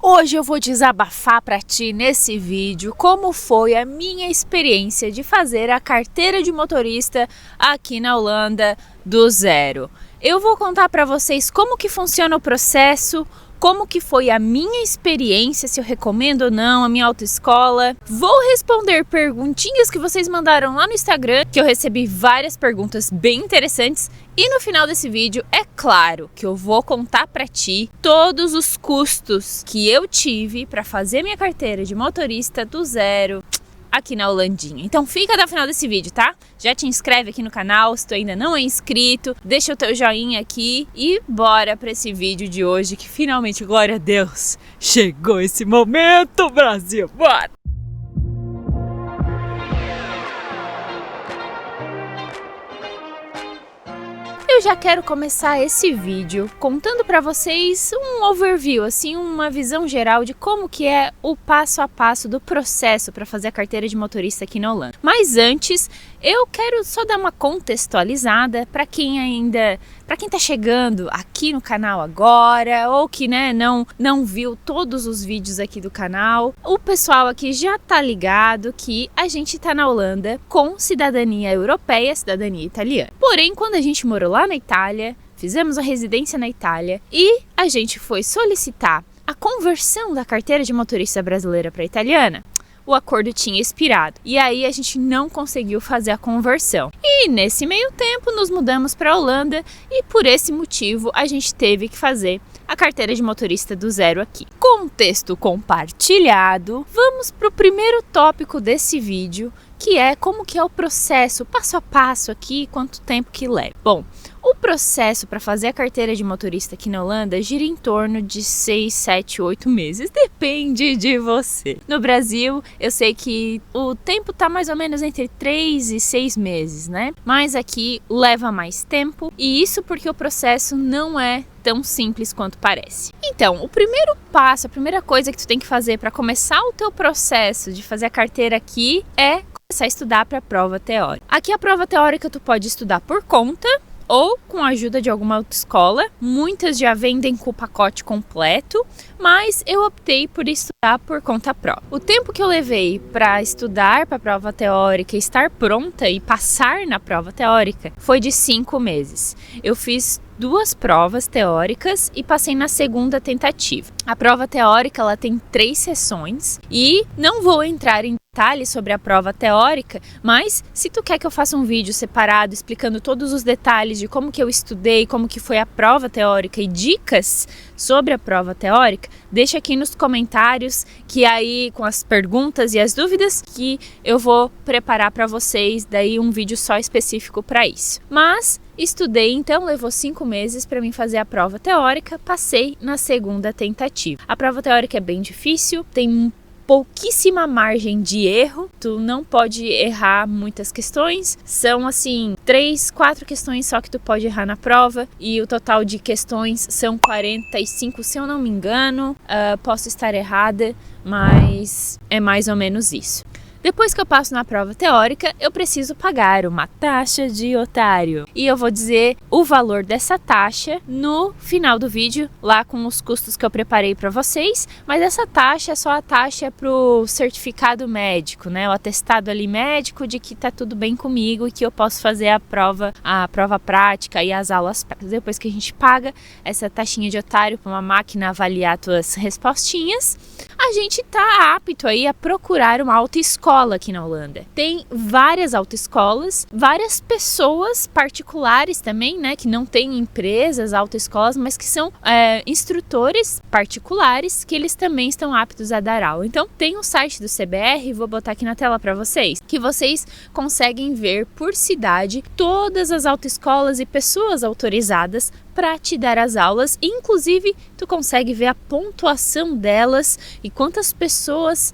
Hoje eu vou desabafar para ti nesse vídeo como foi a minha experiência de fazer a carteira de motorista aqui na Holanda do zero. Eu vou contar para vocês como que funciona o processo, como que foi a minha experiência, se eu recomendo ou não a minha autoescola. Vou responder perguntinhas que vocês mandaram lá no Instagram, que eu recebi várias perguntas bem interessantes. E no final desse vídeo, é claro que eu vou contar pra ti todos os custos que eu tive para fazer minha carteira de motorista do zero aqui na Holandinha. Então fica até o final desse vídeo, tá? Já te inscreve aqui no canal se tu ainda não é inscrito, deixa o teu joinha aqui e bora pra esse vídeo de hoje que finalmente, glória a Deus, chegou esse momento, Brasil, bora! Eu já quero começar esse vídeo contando para vocês um overview, assim, uma visão geral de como que é o passo a passo do processo para fazer a carteira de motorista aqui na Holanda. Mas antes, eu quero só dar uma contextualizada para quem tá chegando aqui no canal agora ou que não viu todos os vídeos aqui do canal. O pessoal aqui já tá ligado que a gente tá na Holanda com cidadania europeia, cidadania italiana. Porém, quando a gente morou lá na Itália, fizemos a residência na Itália e a gente foi solicitar a conversão da carteira de motorista brasileira para italiana, o acordo tinha expirado e aí a gente não conseguiu fazer a conversão. E nesse meio tempo nos mudamos para a Holanda e por esse motivo a gente teve que fazer a carteira de motorista do zero aqui. Contexto compartilhado, vamos para o primeiro tópico desse vídeo, que é como que é o processo, passo a passo aqui, quanto tempo que leva. Bom, o processo para fazer a carteira de motorista aqui na Holanda gira em torno de 6, 7, 8 meses, depende de você. No Brasil, eu sei que o tempo tá mais ou menos entre 3 e 6 meses, né? Mas aqui leva mais tempo e isso porque o processo não é tão simples quanto parece. Então, o primeiro passo, a primeira coisa que tu tem que fazer para começar o teu processo de fazer a carteira aqui é começar a estudar para a prova teórica. Aqui a prova teórica tu pode estudar por conta ou com a ajuda de alguma autoescola. Muitas já vendem com o pacote completo, mas eu optei por estudar por conta própria. O tempo que eu levei para estudar para a prova teórica, estar pronta e passar na prova teórica foi de 5 meses. Eu fiz 2 provas teóricas e passei na segunda tentativa. A prova teórica ela tem 3 sessões e não vou entrar em detalhes sobre a prova teórica, mas se tu quer que eu faça um vídeo separado explicando todos os detalhes de como que eu estudei, como que foi a prova teórica e dicas sobre a prova teórica, deixa aqui nos comentários que aí com as perguntas e as dúvidas que eu vou preparar para vocês daí um vídeo só específico para isso. Mas estudei, então levou 5 meses para mim fazer a prova teórica, passei na segunda tentativa. A prova teórica é bem difícil, tem pouquíssima margem de erro, tu não pode errar muitas questões, são assim 3, 4 questões só que tu pode errar na prova e o total de questões são 45 se eu não me engano, posso estar errada, mas é mais ou menos isso. Depois que eu passo na prova teórica, eu preciso pagar uma taxa de otário. E eu vou dizer o valor dessa taxa no final do vídeo, lá com os custos que eu preparei para vocês. Mas essa taxa é só a taxa para o certificado médico, né? O atestado ali médico de que tá tudo bem comigo e que eu posso fazer a prova prática e as aulas práticas. Depois que a gente paga essa taxinha de otário para uma máquina avaliar tuas respostinhas, a gente tá apto aí a procurar uma autoescola aqui na Holanda. Tem várias autoescolas, várias pessoas particulares também, né, que não têm empresas, autoescolas, mas que são instrutores particulares que eles também estão aptos a dar aula. Então tem o site do CBR, vou botar aqui na tela para vocês, que vocês conseguem ver por cidade todas as autoescolas e pessoas autorizadas para te dar as aulas, inclusive tu consegue ver a pontuação delas e quantas pessoas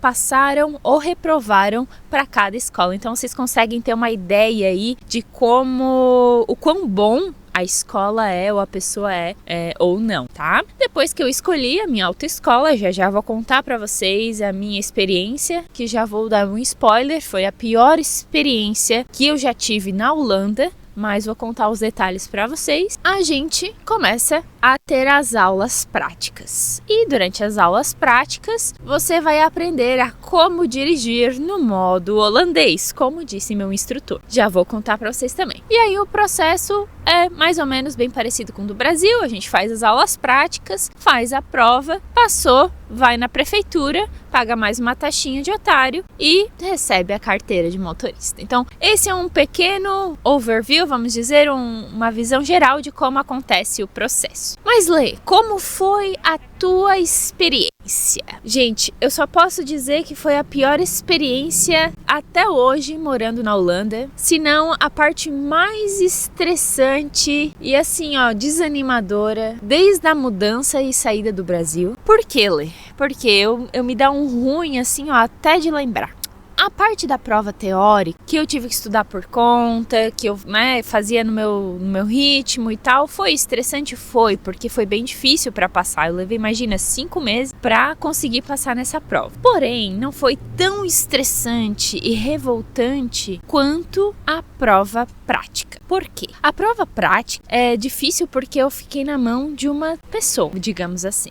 passaram ou reprovaram para cada escola. Então vocês conseguem ter uma ideia aí de o quão bom a escola é ou a pessoa é ou não, tá? Depois que eu escolhi a minha autoescola, já vou contar para vocês a minha experiência, que já vou dar um spoiler, foi a pior experiência que eu já tive na Holanda mas vou contar os detalhes para vocês. A gente começa a ter as aulas práticas. E durante as aulas práticas, você vai aprender a como dirigir no modo holandês, como disse meu instrutor. Já vou contar para vocês também. E aí o processo é mais ou menos bem parecido com o do Brasil. A gente faz as aulas práticas, faz a prova, passou, vai na prefeitura, paga mais uma taxinha de otário e recebe a carteira de motorista. Então, esse é um pequeno overview, vamos dizer, uma visão geral de como acontece o processo. Mas, Lê, como foi a tua experiência? Gente, eu só posso dizer que foi a pior experiência até hoje morando na Holanda, se não a parte mais estressante e assim, ó, desanimadora desde a mudança e saída do Brasil. Por quê, Lê? Porque eu me dá um ruim assim, ó, até de lembrar. A parte da prova teórica, que eu tive que estudar por conta, que eu fazia no meu ritmo e tal, foi estressante? Foi, porque foi bem difícil para passar. Eu levei, imagina, 5 meses para conseguir passar nessa prova. Porém, não foi tão estressante e revoltante quanto a prova prática. Por quê? A prova prática é difícil porque eu fiquei na mão de uma pessoa, digamos assim.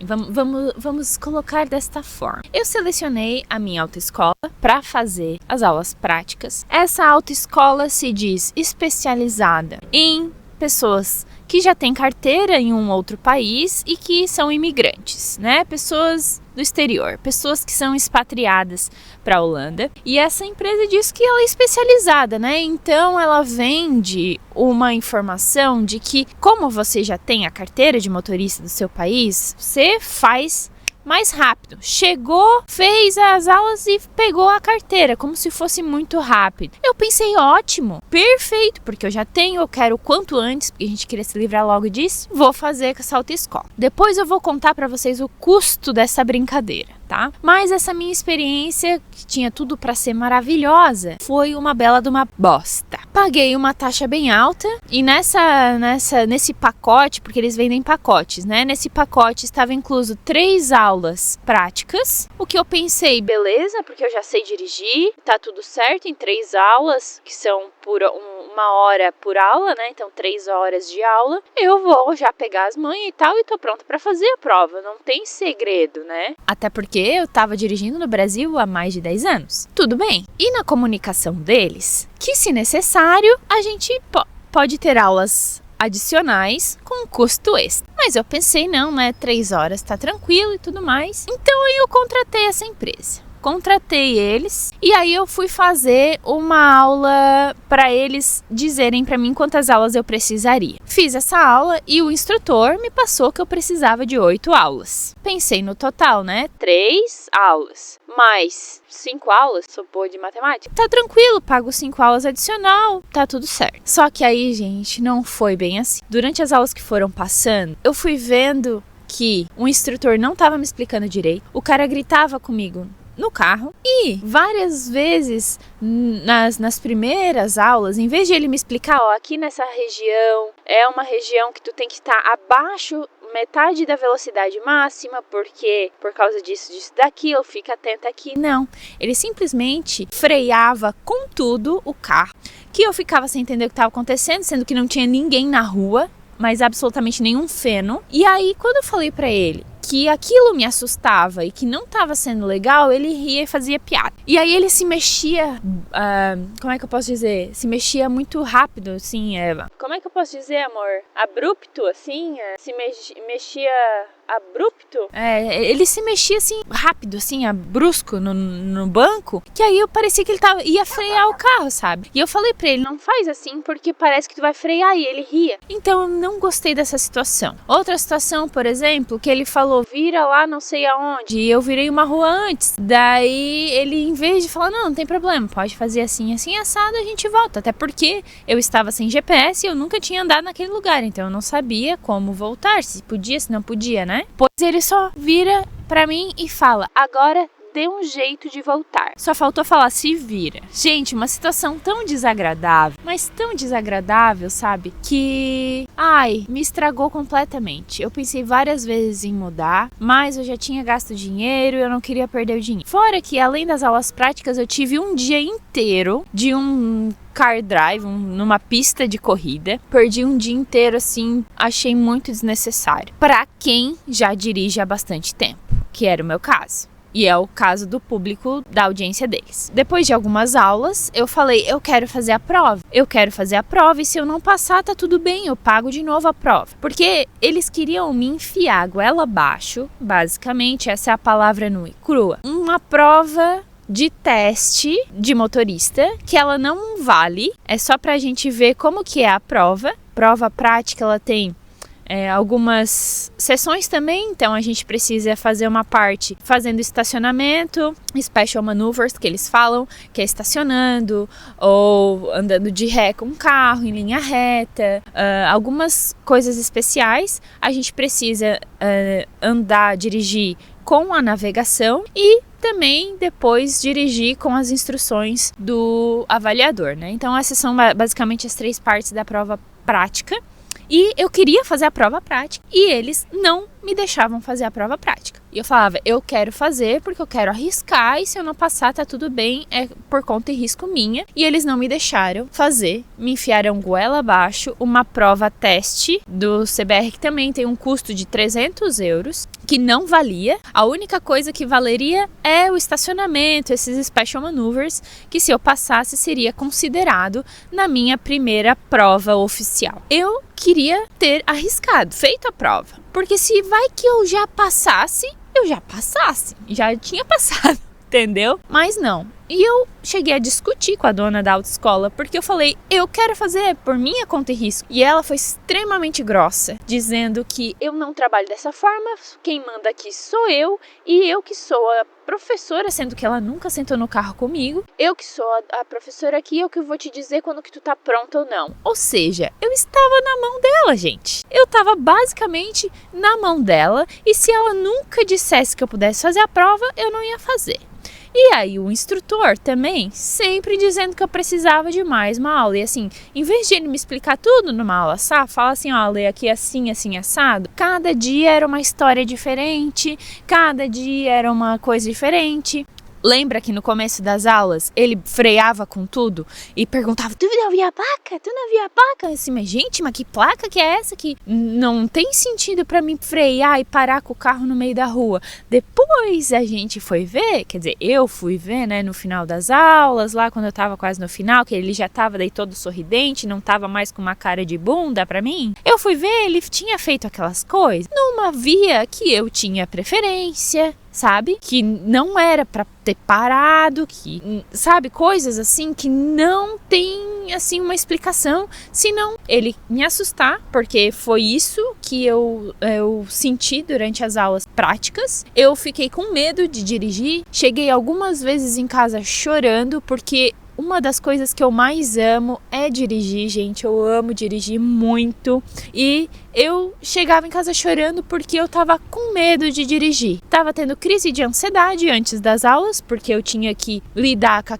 Vamos colocar desta forma. Eu selecionei a minha autoescola para fazer as aulas práticas. Essa autoescola se diz especializada em pessoas que já têm carteira em um outro país e que são imigrantes, né? Pessoas do exterior, pessoas que são expatriadas para a Holanda. E essa empresa diz que ela é especializada, né? Então ela vende uma informação de que, como você já tem a carteira de motorista do seu país, você faz mais rápido. Chegou, fez as aulas e pegou a carteira, como se fosse muito rápido. Eu pensei, ótimo, perfeito, porque eu já tenho, eu quero o quanto antes, porque a gente queria se livrar logo disso, vou fazer com essa autoescola. Depois eu vou contar para vocês o custo dessa brincadeira, tá? Mas essa minha experiência, que tinha tudo para ser maravilhosa, foi uma bela de uma bosta. Paguei uma taxa bem alta e nesse pacote, porque eles vendem pacotes, né? Nesse pacote estava incluso 3 aulas práticas, o que eu pensei, beleza, porque eu já sei dirigir, tá tudo certo em 3 aulas, que são por 1 hora por aula, né? Então 3 horas de aula, eu vou já pegar as manhas e tal e tô pronta para fazer a prova, não tem segredo, né? Até porque eu tava dirigindo no Brasil há mais de 10 anos. Tudo bem. E na comunicação deles, que se necessário, a gente pode ter aulas adicionais com custo extra. Mas eu pensei, não, né? 3 horas tá tranquilo e tudo mais. Então eu contratei essa empresa. Contratei eles e aí eu fui fazer uma aula para eles dizerem para mim quantas aulas eu precisaria. Fiz essa aula e o instrutor me passou que eu precisava de 8 aulas. Pensei no total, né? 3 aulas mais 5 aulas, sou boa de matemática. Tá tranquilo, pago 5 aulas adicional, tá tudo certo. Só que aí, gente, não foi bem assim. Durante as aulas que foram passando, eu fui vendo que o instrutor não estava me explicando direito. O cara gritava comigo no carro e várias vezes nas primeiras aulas, em vez de ele me explicar, ó, aqui nessa região é uma região que tu tem que estar abaixo metade da velocidade máxima, porque por causa disso daquilo, fica atenta aqui. Não, ele simplesmente freava com tudo o carro, que eu ficava sem entender o que estava acontecendo, sendo que não tinha ninguém na rua, mas absolutamente nenhum feno. E aí, quando eu falei pra ele que aquilo me assustava e que não estava sendo legal, ele ria e fazia piada. E aí ele se mexia, como é que eu posso dizer? Se mexia muito rápido, assim, como é que eu posso dizer, amor? Abrupto, assim, se mexia abrupto. Ele se mexia assim, rápido, assim, brusco no banco, que aí eu parecia que ele ia frear o carro, sabe? E eu falei pra ele, não faz assim, porque parece que tu vai frear, e ele ria. Então eu não gostei dessa situação. Outra situação, por exemplo, que ele falou, vira lá não sei aonde, e eu virei uma rua antes. Daí ele, em vez de falar, não tem problema, pode fazer assim, assim, assado, a gente volta. Até porque eu estava sem GPS e eu nunca tinha andado naquele lugar, então eu não sabia como voltar, se podia, se não podia, né? Pois ele só vira pra mim e fala, agora dê um jeito de voltar. Só faltou falar, se vira. Gente, uma situação tão desagradável, mas tão desagradável, sabe? Que, me estragou completamente. Eu pensei várias vezes em mudar, mas eu já tinha gasto dinheiro e eu não queria perder o dinheiro. Fora que, além das aulas práticas, eu tive um dia inteiro de um car drive, numa pista de corrida. Perdi um dia inteiro, assim, achei muito desnecessário. Pra quem já dirige há bastante tempo, que era o meu caso. E é o caso do público, da audiência deles. Depois de algumas aulas, eu falei, eu quero fazer a prova. Eu quero fazer a prova e se eu não passar, tá tudo bem, eu pago de novo a prova. Porque eles queriam me enfiar goela abaixo, basicamente, essa é a palavra nua e crua. Uma prova de teste de motorista, que ela não vale, é só pra gente ver como que é a prova. Prova prática, ela tem algumas sessões também, então a gente precisa fazer uma parte fazendo estacionamento, special maneuvers que eles falam, que é estacionando ou andando de ré com o carro em linha reta, algumas coisas especiais. A gente precisa dirigir com a navegação e também depois dirigir com as instruções do avaliador, né? Então essas são basicamente as 3 partes da prova prática. E eu queria fazer a prova prática e eles não me deixavam fazer a prova prática. E eu falava, eu quero fazer porque eu quero arriscar e se eu não passar tá tudo bem, é por conta e risco minha. E eles não me deixaram fazer, me enfiaram goela abaixo uma prova teste do CBR que também tem um custo de 300 euros, que não valia. A única coisa que valeria é o estacionamento, esses special maneuvers, que se eu passasse seria considerado na minha primeira prova oficial. Eu queria ter arriscado, feito a prova, porque se vai que eu já passasse, já tinha passado, entendeu? Mas não. E eu cheguei a discutir com a dona da autoescola, porque eu falei, eu quero fazer por minha conta e risco. E ela foi extremamente grossa, dizendo que eu não trabalho dessa forma, quem manda aqui sou eu, e eu que sou a professora, sendo que ela nunca sentou no carro comigo, eu que sou a professora aqui, eu que vou te dizer quando que tu tá pronta ou não. Ou seja, eu estava na mão dela, gente. Eu estava basicamente na mão dela, e se ela nunca dissesse que eu pudesse fazer a prova, eu não ia fazer. E aí o instrutor também, sempre dizendo que eu precisava de mais uma aula. E assim, em vez de ele me explicar tudo numa aula só, fala assim, ó, lê aqui assim, assim, assado. Cada dia era uma história diferente, cada dia era uma coisa diferente. Lembra que no começo das aulas ele freava com tudo e perguntava, tu não viu a placa? Tu não viu a placa? Assim, mas gente, mas que placa que é essa que não tem sentido pra mim frear e parar com o carro no meio da rua? Depois a gente foi ver, quer dizer, eu fui ver, né, no final das aulas, lá quando eu tava quase no final, que ele já tava daí todo sorridente, não tava mais com uma cara de bunda pra mim. Eu fui ver, ele tinha feito aquelas coisas numa via que eu tinha preferência, sabe? Que não era pra ter parado, que, sabe? Coisas assim que não tem, assim, uma explicação, senão ele me assustar, porque foi isso que eu senti durante as aulas práticas. Eu fiquei com medo de dirigir, cheguei algumas vezes em casa chorando, porque uma das coisas que eu mais amo é dirigir, gente. Eu amo dirigir muito. E eu chegava em casa chorando porque eu tava com medo de dirigir. Tava tendo crise de ansiedade antes das aulas, porque eu tinha que lidar com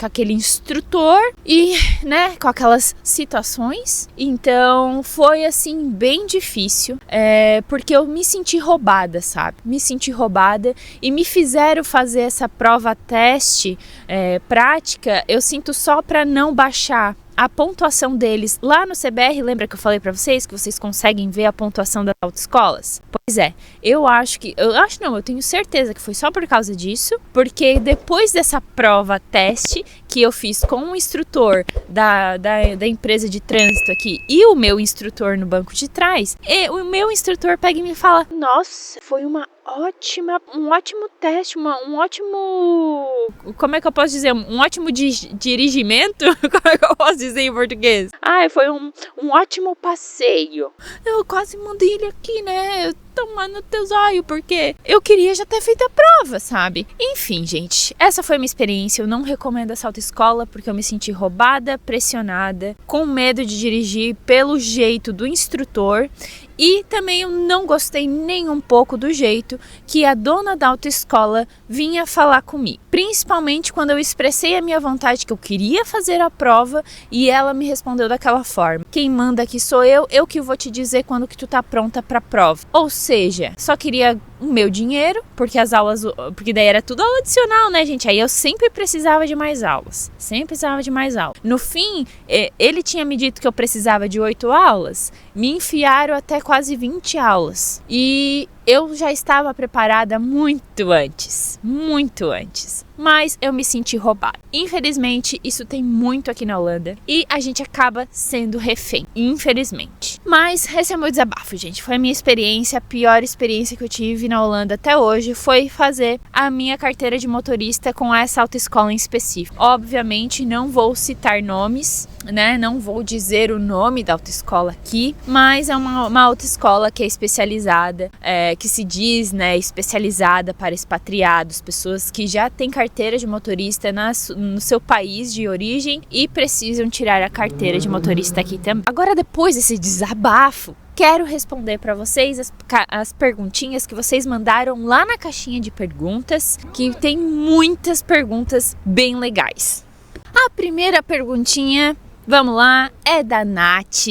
aquele instrutor e, né, com aquelas situações. Então foi assim bem difícil, porque eu me senti roubada, sabe? Me senti roubada e me fizeram fazer essa prova teste prática. Eu sinto só para não baixar a pontuação deles lá no CBR. Lembra que eu falei para vocês que vocês conseguem ver a pontuação das autoescolas? Pois é, eu tenho certeza que foi só por causa disso, porque depois dessa prova teste que eu fiz com o instrutor da empresa de trânsito aqui e o meu instrutor no banco de trás, o meu instrutor pega e me fala, nossa, foi um ótimo teste, um ótimo, como é que eu posso dizer, um ótimo dirigimento, como é que eu posso dizer em português? Foi um ótimo passeio. Eu quase mandei ele aqui, né, tomar no teu zóio, porque eu queria já ter feito a prova, sabe? Enfim, gente, essa foi a minha experiência. Eu não recomendo essa autoescola porque eu me senti roubada, pressionada, com medo de dirigir pelo jeito do instrutor. E também eu não gostei nem um pouco do jeito que a dona da autoescola vinha falar comigo. Principalmente quando eu expressei a minha vontade que eu queria fazer a prova e ela me respondeu daquela forma. Quem manda aqui sou eu que vou te dizer quando que tu tá pronta pra prova. Ou seja, só queria o meu dinheiro, porque as aulas, porque daí era tudo aula adicional, né, gente? Aí eu sempre precisava de mais aulas, No fim, ele tinha me dito que eu precisava de 8 aulas, me enfiaram até quase 20 aulas. E eu já estava preparada muito antes, mas eu me senti roubada. Infelizmente, isso tem muito aqui na Holanda e a gente acaba sendo refém, infelizmente. Mas esse é o meu desabafo, gente. Foi a minha experiência, a pior experiência que eu tive na Holanda até hoje foi fazer a minha carteira de motorista com essa autoescola em específico. Obviamente, não vou citar nomes, né? Não vou dizer o nome da autoescola aqui, mas é uma autoescola que é especializada, que se diz, né, especializada para expatriados, pessoas que já têm carteira de motorista no seu país de origem e precisam tirar a carteira de motorista aqui também. Agora, depois desse desabafo, quero responder para vocês as perguntinhas que vocês mandaram lá na caixinha de perguntas, que tem muitas perguntas bem legais. A primeira perguntinha, vamos lá, é da Nath.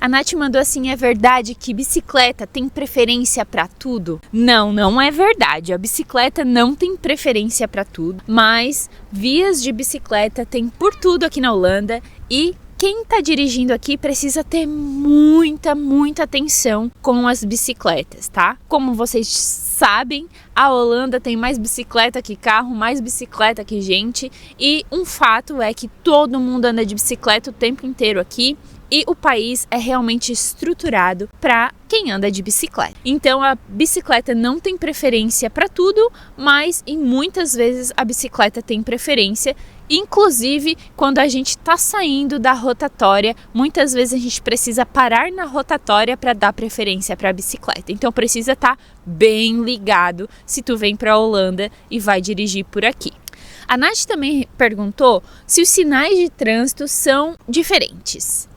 A Nath mandou assim: é verdade que bicicleta tem preferência para tudo? Não, não é verdade. A bicicleta não tem preferência para tudo, mas vias de bicicleta tem por tudo aqui na Holanda e quem está dirigindo aqui precisa ter muita atenção com as bicicletas, tá? Como vocês sabem, a Holanda tem mais bicicleta que carro, mais bicicleta que gente, e um fato é que todo mundo anda de bicicleta o tempo inteiro aqui. E o país é realmente estruturado para quem anda de bicicleta. Então a bicicleta não tem preferência para tudo, mas em muitas vezes a bicicleta tem preferência. Inclusive, quando a gente está saindo da rotatória, muitas vezes a gente precisa parar na rotatória para dar preferência para a bicicleta. Então precisa estar bem ligado se tu vem para a Holanda e vai dirigir por aqui. A Nath também perguntou se os sinais de trânsito são diferentes.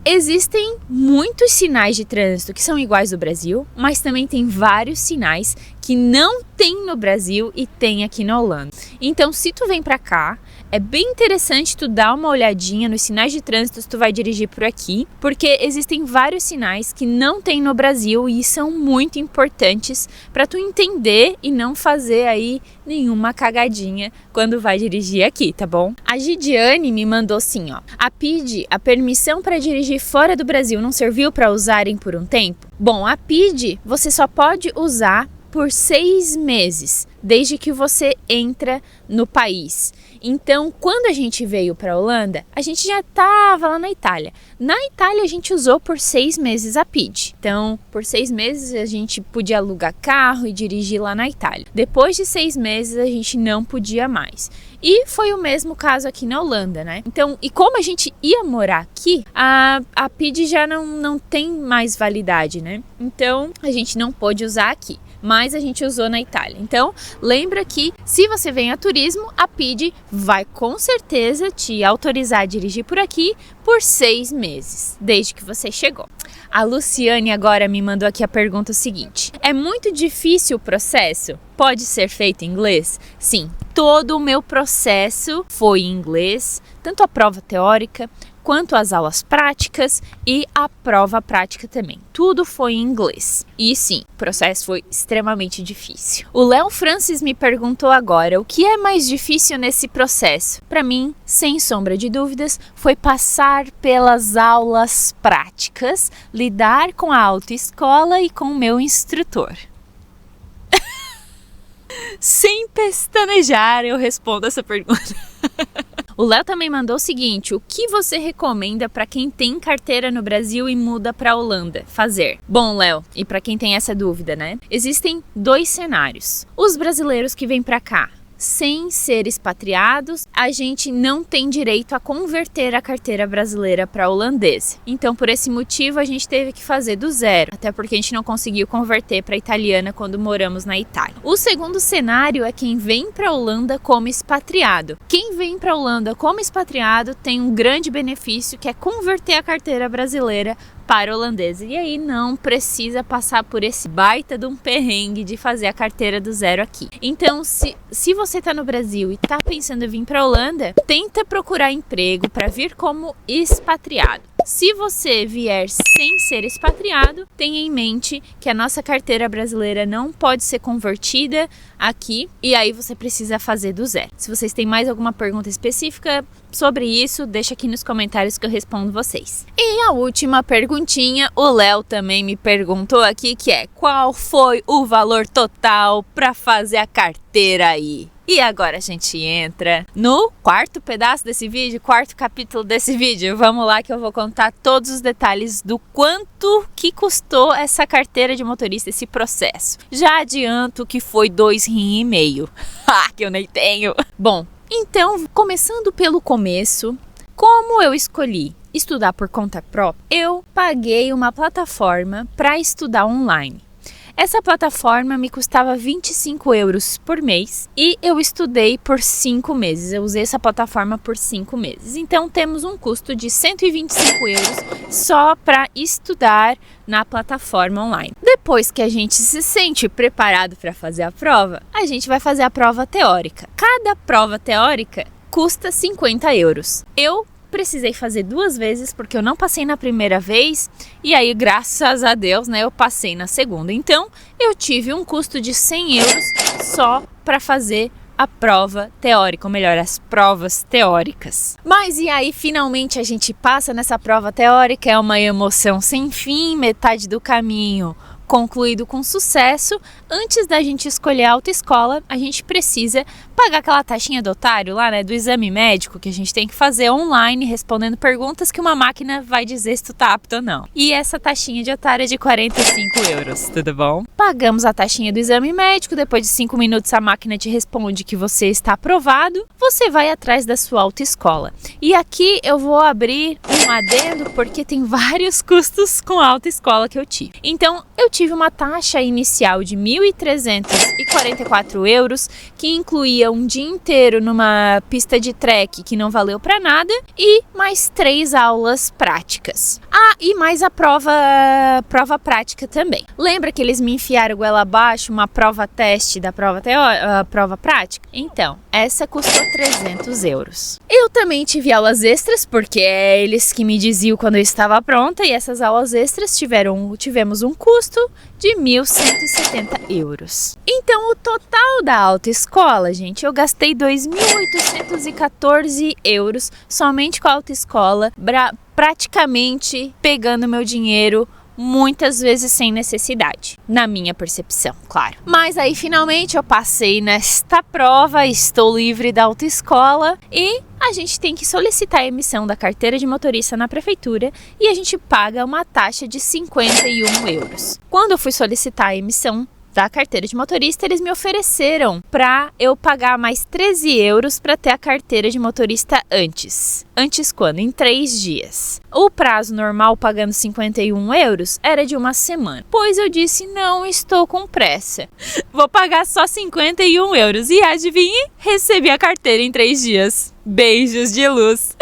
Existem muitos sinais de trânsito que são iguais no Brasil, mas também tem vários sinais que não tem no Brasil e tem aqui na Holanda. Então, se tu vem pra cá, é bem interessante tu dar uma olhadinha nos sinais de trânsito se tu vai dirigir por aqui, porque existem vários sinais que não tem no Brasil e são muito importantes para tu entender e não fazer aí nenhuma cagadinha quando vai dirigir aqui, tá bom? A Gidiane me mandou assim, ó: a PID, a permissão para dirigir fora do Brasil, não serviu para usarem por um tempo? Bom, a PID você só pode usar por 6 meses, desde que você entra no país. Então, quando a gente veio para a Holanda, a gente já estava lá na Itália. Na Itália, a gente usou por 6 meses a PID. Então, por 6 meses, a gente podia alugar carro e dirigir lá na Itália. Depois de 6 meses, a gente não podia mais. E foi o mesmo caso aqui na Holanda, né? Então, e como a gente ia morar aqui, a PID já não tem mais validade, né? Então, a gente não pôde usar aqui, mas a gente usou na Itália. Então, lembra que se você vem a turismo, a PID vai com certeza te autorizar a dirigir por aqui por 6 meses, desde que você chegou. A Luciane agora me mandou aqui a pergunta seguinte: é muito difícil o processo? Pode ser feito em inglês? Sim, todo o meu processo foi em inglês, tanto a prova teórica quanto as aulas práticas e a prova prática também. Tudo foi em inglês. E sim, o processo foi extremamente difícil. O Léo Francis me perguntou agora o que é mais difícil nesse processo. Para mim, sem sombra de dúvidas, foi passar pelas aulas práticas, lidar com a autoescola e com o meu instrutor. Sem pestanejar, eu respondo essa pergunta. O Léo também mandou o seguinte: o que você recomenda para quem tem carteira no Brasil e muda para a Holanda fazer? Bom, Léo, e para quem tem essa dúvida, né? Existem 2 cenários. Os brasileiros que vêm para cá sem ser expatriados, a gente não tem direito a converter a carteira brasileira para holandesa. Então, por esse motivo, a gente teve que fazer do zero, até porque a gente não conseguiu converter para italiana quando moramos na Itália. O segundo cenário é quem vem para a Holanda como expatriado. Quem vem para a Holanda como expatriado tem um grande benefício, que é converter a carteira brasileira para holandesa. E aí não precisa passar por esse baita de um perrengue de fazer a carteira do zero aqui. Então, se você está no Brasil e está pensando em vir para a Holanda, tenta procurar emprego para vir como expatriado. Se você vier sem ser expatriado, tenha em mente que a nossa carteira brasileira não pode ser convertida aqui e aí você precisa fazer do zero. Se vocês têm mais alguma pergunta específica sobre isso, deixa aqui nos comentários que eu respondo vocês. E a última perguntinha, o Léo também me perguntou aqui, que é: qual foi o valor total para fazer a carteira aí? E agora a gente entra no quarto pedaço desse vídeo, quarto capítulo desse vídeo. Vamos lá que eu vou contar todos os detalhes do quanto que custou essa carteira de motorista, esse processo. Já adianto que foi R$2,5. Que eu nem tenho. Bom, então, começando pelo começo, como eu escolhi estudar por conta própria, eu paguei uma plataforma para estudar online. Essa plataforma me custava €25 por mês e eu estudei por 5 meses. Eu usei essa plataforma por 5 meses. Então temos um custo de €125 só para estudar na plataforma online. Depois que a gente se sente preparado para fazer a prova, a gente vai fazer a prova teórica. Cada prova teórica custa €50. Eu precisei fazer 2 vezes porque eu não passei na primeira vez e aí, graças a Deus, né, eu passei na segunda. Então, eu tive um custo de €100 só para fazer a prova teórica, ou melhor, as provas teóricas. Mas e aí, finalmente a gente passa nessa prova teórica, é uma emoção sem fim, metade do caminho concluído com sucesso. Antes da gente escolher a autoescola, a gente precisa pagar aquela taxinha do otário lá, né, do exame médico que a gente tem que fazer online, respondendo perguntas que uma máquina vai dizer se tu tá apto ou não. E essa taxinha de otário é de €45, tudo bom? Pagamos a taxinha do exame médico, depois de 5 minutos a máquina te responde que você está aprovado, você vai atrás da sua autoescola. E aqui eu vou abrir um adendo porque tem vários custos com a autoescola que eu tive. Então, eu tive uma taxa inicial de €1.344, que incluía um dia inteiro numa pista de trek que não valeu para nada e mais 3 aulas práticas. E mais a prova prática também. Lembra que eles me enfiaram goela abaixo uma prova teste da prova prática? Então, essa custou €300. Eu também tive aulas extras, porque é eles que me diziam quando eu estava pronta, e essas aulas extras tivemos um custo de €1.170. Então, o total da autoescola, gente, eu gastei €2.814 somente com a autoescola, praticamente pegando meu dinheiro muitas vezes sem necessidade, na minha percepção, claro. Mas aí finalmente eu passei nesta prova, estou livre da autoescola e a gente tem que solicitar a emissão da carteira de motorista na prefeitura e a gente paga uma taxa de €51. Quando eu fui solicitar a emissão da carteira de motorista, eles me ofereceram para eu pagar mais €13 para ter a carteira de motorista antes. Antes quando? Em 3 dias. O prazo normal pagando €51 era de 1 semana. Pois eu disse, não estou com pressa. Vou pagar só €51. E adivinhe? Recebi a carteira em 3 dias. Beijos de luz.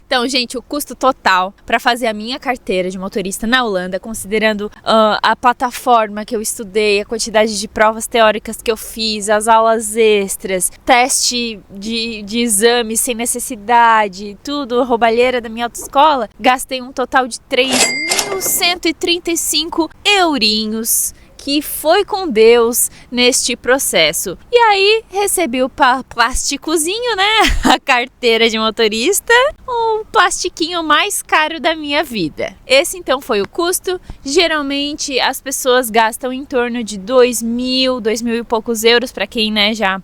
Então, gente, o custo total para fazer a minha carteira de motorista na Holanda, considerando a plataforma que eu estudei, a quantidade de provas teóricas que eu fiz, as aulas extras, teste de exame sem necessidade, tudo, roubalheira da minha autoescola, gastei um total de €3.135, que foi com Deus neste processo. E aí, recebi o plásticozinho, né? A carteira de motorista, o plastiquinho mais caro da minha vida. Esse, então, foi o custo. Geralmente, as pessoas gastam em torno de $2.000 e poucos euros, para quem, né, já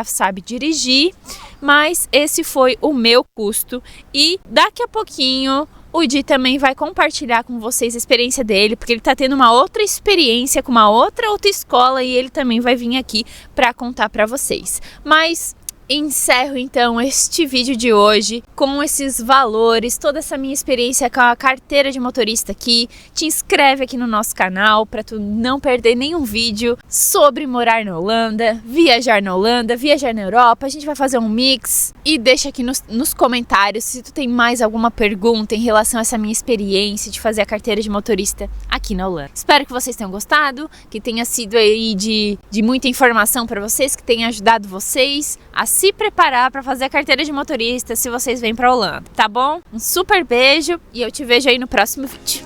sabe dirigir. Mas esse foi o meu custo. E daqui a pouquinho o Di também vai compartilhar com vocês a experiência dele, porque ele tá tendo uma outra experiência com uma outra autoescola e ele também vai vir aqui para contar para vocês. Mas encerro então este vídeo de hoje com esses valores, toda essa minha experiência com a carteira de motorista aqui. Te inscreve aqui no nosso canal para tu não perder nenhum vídeo sobre morar na Holanda, viajar na Europa. A gente vai fazer um mix e deixa aqui nos comentários se tu tem mais alguma pergunta em relação a essa minha experiência de fazer a carteira de motorista aqui na Holanda. Espero que vocês tenham gostado, que tenha sido aí de muita informação para vocês, que tenha ajudado vocês a se preparar para fazer a carteira de motorista se vocês vêm para Holanda, tá bom? Um super beijo e eu te vejo aí no próximo vídeo.